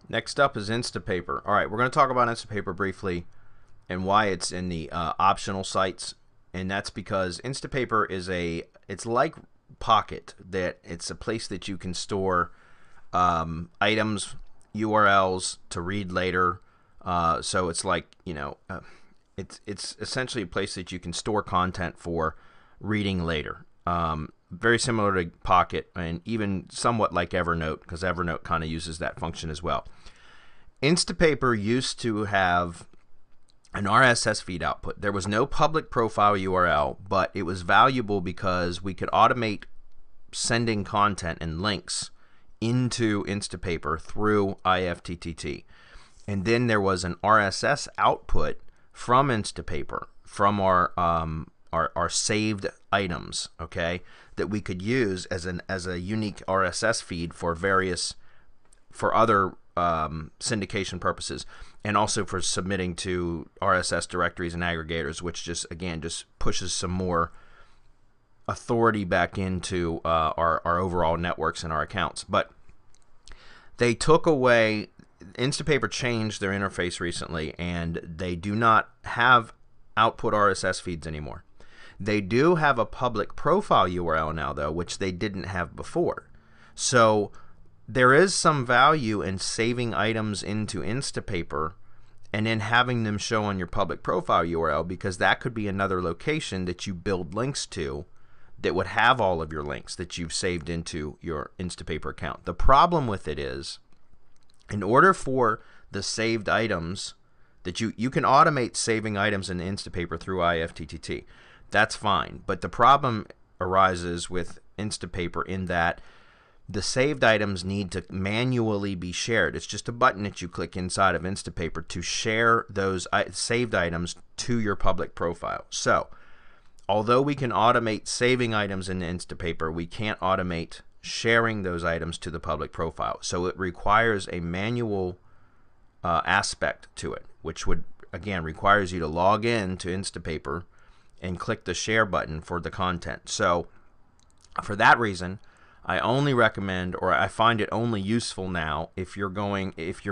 Next up is Instapaper. All right, we're going to talk about Instapaper briefly and why it's in the optional sites, and that's because Instapaper is it's like Pocket, that it's a place that you can store items, URLs to read later. So it's like, it's essentially a place that you can store content for reading later. Very similar to Pocket, and even somewhat like Evernote, because Evernote kind of uses that function as well. Instapaper used to have an RSS feed output. There was no public profile URL, but it was valuable because we could automate sending content and links into Instapaper through IFTTT. And then there was an RSS output from Instapaper, from our saved items, okay, that we could use as a unique RSS feed for other syndication purposes, and also for submitting to RSS directories and aggregators, which just pushes some more authority back into our overall networks and our accounts. But they took away, Instapaper changed their interface recently, and they do not have output RSS feeds anymore. They do have a public profile URL now, though, which they didn't have before. So there is some value in saving items into Instapaper and then having them show on your public profile URL, because that could be another location that you build links to that would have all of your links that you've saved into your Instapaper account. The problem with it is, in order for the saved items that you can automate saving items in Instapaper through IFTTT. That's fine. But the problem arises with Instapaper in that the saved items need to manually be shared. It's just a button that you click inside of Instapaper to share those saved items to your public profile. So, although we can automate saving items in Instapaper, we can't automate sharing those items to the public profile. So it requires a manual aspect to it, which would, again, requires you to log in to Instapaper and click the share button for the content. So for that reason, I only recommend, or I find it only useful now, if you're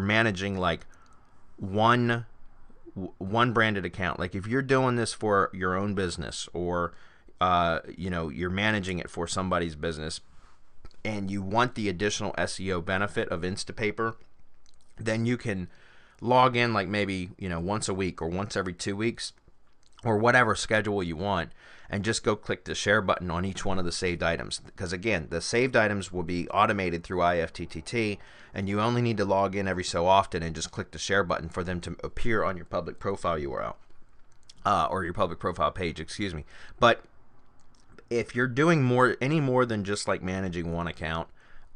managing like one branded account. Like if you're doing this for your own business, or you're managing it for somebody's business, and you want the additional SEO benefit of Instapaper, then you can log in like maybe once a week or once every 2 weeks, or whatever schedule you want, and just go click the share button on each one of the saved items. Because again, the saved items will be automated through IFTTT, and you only need to log in every so often and just click the share button for them to appear on your public profile URL, or your public profile page, excuse me. But if you're doing any more than just like managing one account,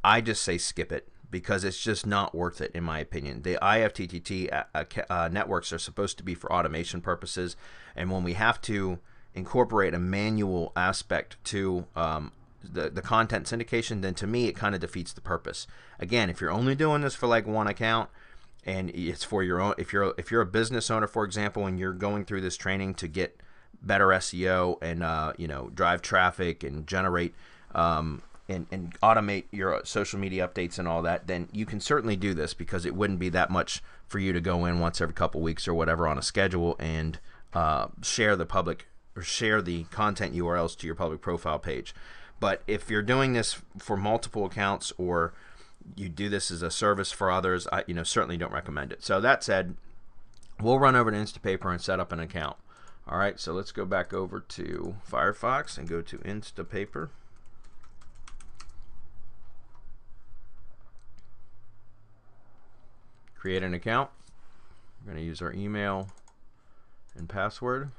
I just say skip it, because it's just not worth it, in my opinion. The IFTTT networks are supposed to be for automation purposes, and when we have to incorporate a manual aspect to the content syndication, then to me it kind of defeats the purpose. Again, if you're only doing this for like one account, and it's for your own, if you're a business owner, for example, and you're going through this training to get better SEO and drive traffic and generate and automate your social media updates and all that, then you can certainly do this, because it wouldn't be that much for you to go in once every couple weeks or whatever on a schedule and share the content URLs to your public profile page. But if you're doing this for multiple accounts, or you do this as a service for others, I certainly don't recommend it. So that said, we'll run over to Instapaper and set up an account. All right, so let's go back over to Firefox and go to Instapaper. Create an account. We're going to use our email and password.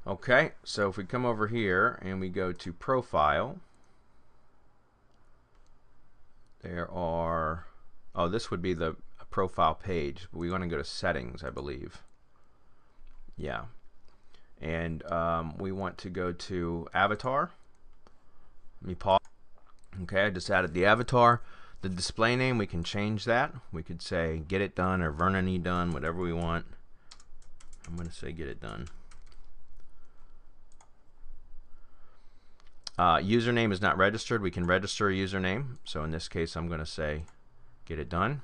Okay, so if we come over here and we go to profile, this would be the profile page, but we want to go to settings, I believe. Yeah, and we want to go to avatar. Let me pause. Okay, I just added the avatar. The display name, we can change that. We could say Get It Done or Vernon E. Done, whatever we want. I'm going to say Get It Done. Username is not registered. We can register a username. So in this case, I'm going to say Get It Done.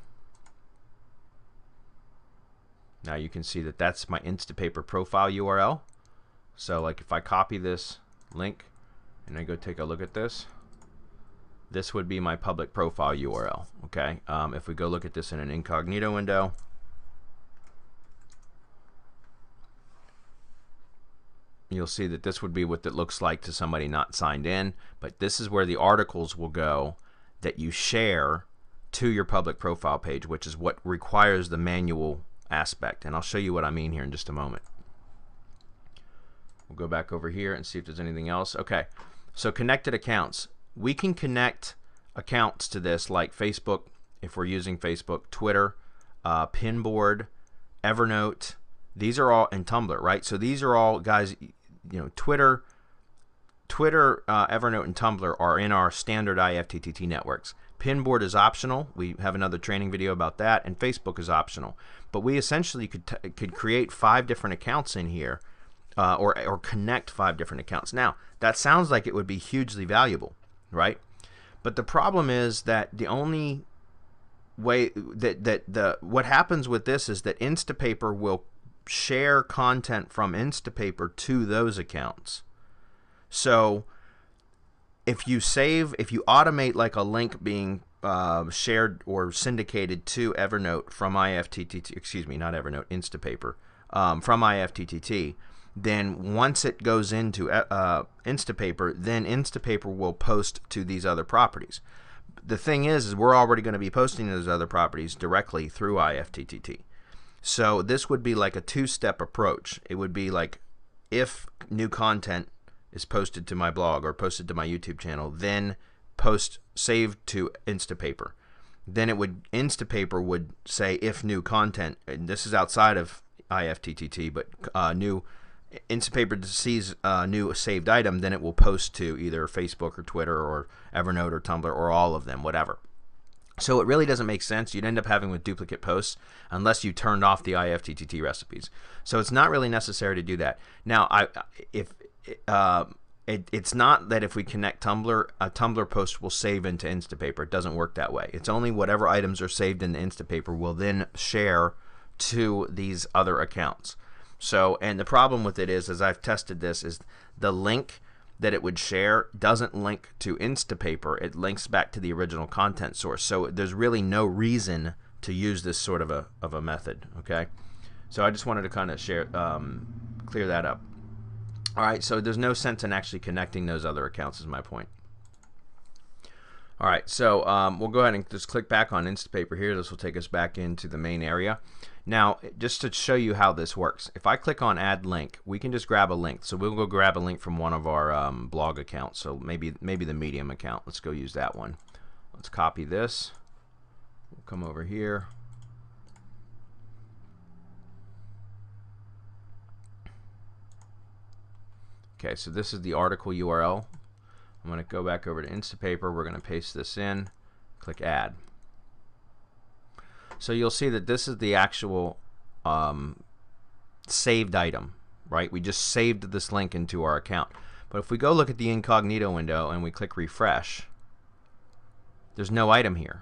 Now you can see that that's my Instapaper profile URL. So like if I copy this link and I go take a look at this, this would be my public profile URL. Okay. If we go look at this in an incognito window, you'll see that this would be what it looks like to somebody not signed in. But this is where the articles will go that you share to your public profile page, which is what requires the manual aspect. And I'll show you what I mean here in just a moment. We'll go back over here and see if there's anything else. Okay. So connected accounts. We can connect accounts to this like Facebook, if we're using Facebook, Twitter, Pinboard, Evernote. These are all, and Tumblr, right? So these are all, guys, you know, Twitter, Evernote, and Tumblr are in our standard IFTTT networks. Pinboard is optional. We have another training video about that, and Facebook is optional. But we essentially could create 5 different accounts in here, or connect 5 different accounts. Now, that sounds like it would be hugely valuable, right? But the problem is that the only way what happens with this is that Instapaper will share content from Instapaper to those accounts. So if you automate like a link being shared or syndicated to Evernote from IFTTT, excuse me, not Evernote, Instapaper, from IFTTT, then once it goes into Instapaper, then Instapaper will post to these other properties. The thing is we're already going to be posting those other properties directly through IFTTT. So this would be like a 2-step approach. It would be like if new content is posted to my blog or posted to my YouTube channel, then save to Instapaper. Then Instapaper would say if new content, and this is outside of IFTTT, but Instapaper sees a new saved item, then it will post to either Facebook or Twitter or Evernote or Tumblr or all of them, whatever. So it really doesn't make sense. You'd end up having with duplicate posts unless you turned off the IFTTT recipes. So it's not really necessary to do that. Now, it's not that if we connect Tumblr, a Tumblr post will save into Instapaper. It doesn't work that way. It's only whatever items are saved in the Instapaper will then share to these other accounts. So, and the problem with it is, as I've tested this, is the link that it would share doesn't link to Instapaper. It links back to the original content source. So there's really no reason to use this sort of a method. Okay, so I just wanted to kind of share, clear that up. All right, so there's no sense in actually connecting those other accounts, is my point. All right, so we'll go ahead and just click back on Instapaper here. This will take us back into the main area. Now, just to show you how this works, if I click on Add Link, we can just grab a link. So we'll go grab a link from one of our blog accounts. So maybe the Medium account. Let's go use that one. Let's copy this. We'll come over here. Okay, so this is the article URL. I'm going to go back over to Instapaper. We're going to paste this in. Click Add. So you'll see that this is the actual saved item, right? We just saved this link into our account. But if we go look at the incognito window and we click refresh, there's no item here.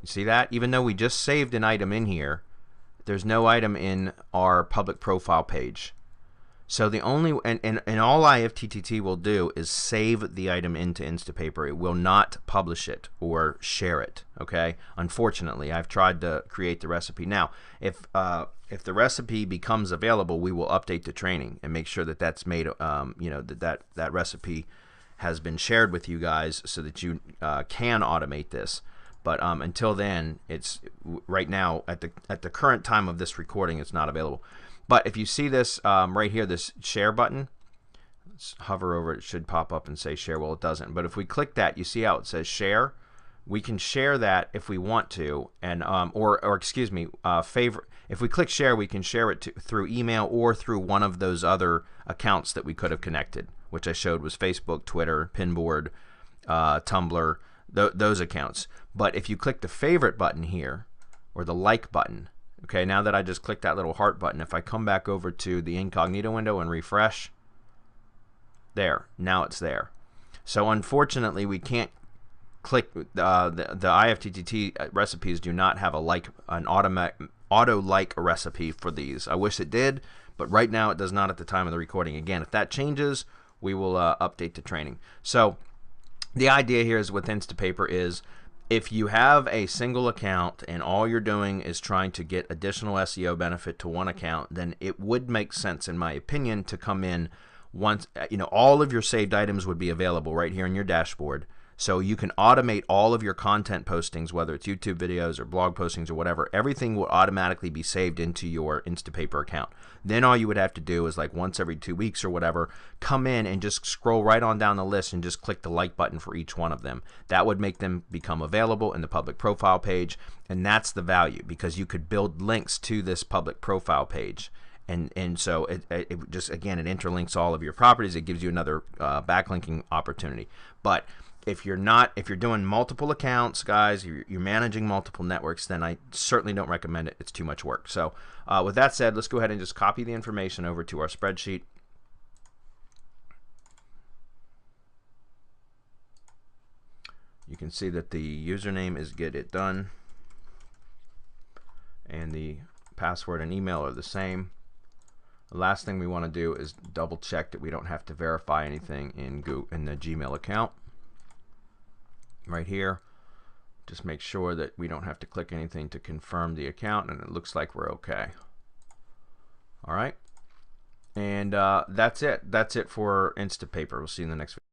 You see that? Even though we just saved an item in here, there's no item in our public profile page. So the only, and all IFTTT will do is save the item into Instapaper. It will not publish it or share it. Okay. Unfortunately, I've tried to create the recipe. Now, if the recipe becomes available, we will update the training and make sure that that's made. You know, that recipe has been shared with you guys so that you can automate this. But until then, it's right now at the current time of this recording, it's not available. But if you see this right here, this share button, let's hover over it. It should pop up and say share. Well, it doesn't. But if we click that, you see how it says share. We can share that if we want to, and or excuse me, favorite. If we click share, we can share it through email or through one of those other accounts that we could have connected, which I showed was Facebook, Twitter, Pinboard, Tumblr. those accounts. But if you click the favorite button here, or the like button, okay, now that I just clicked that little heart button, if I come back over to the incognito window and refresh, there, now it's there. So unfortunately, we can't click the IFTTT recipes do not have an auto like recipe for these. I wish it did, but right now it does not at the time of the recording. Again, if that changes, we will update the training. So the idea here is with Instapaper is if you have a single account and all you're doing is trying to get additional SEO benefit to one account, then it would make sense, in my opinion, to come in once, all of your saved items would be available right here in your dashboard. So you can automate all of your content postings, whether it's YouTube videos or blog postings or whatever. Everything will automatically be saved into your Instapaper account. Then all you would have to do is, like, once every 2 weeks or whatever, come in and just scroll right on down the list and just click the like button for each one of them. That would make them become available in the public profile page, and that's the value, because you could build links to this public profile page. And so it just, again, it interlinks all of your properties. It gives you another backlinking opportunity. But if you're doing multiple accounts, guys, you're managing multiple networks, then I certainly don't recommend it. It's too much work. So with that said, let's go ahead and just copy the information over to our spreadsheet. You can see that the username is Get It Done, and the password and email are the same. The last thing we want to do is double check that we don't have to verify anything in the Gmail account. Right here, just make sure that we don't have to click anything to confirm the account, and it looks like we're okay. All right, and that's it for Instapaper. We'll see you in the next video.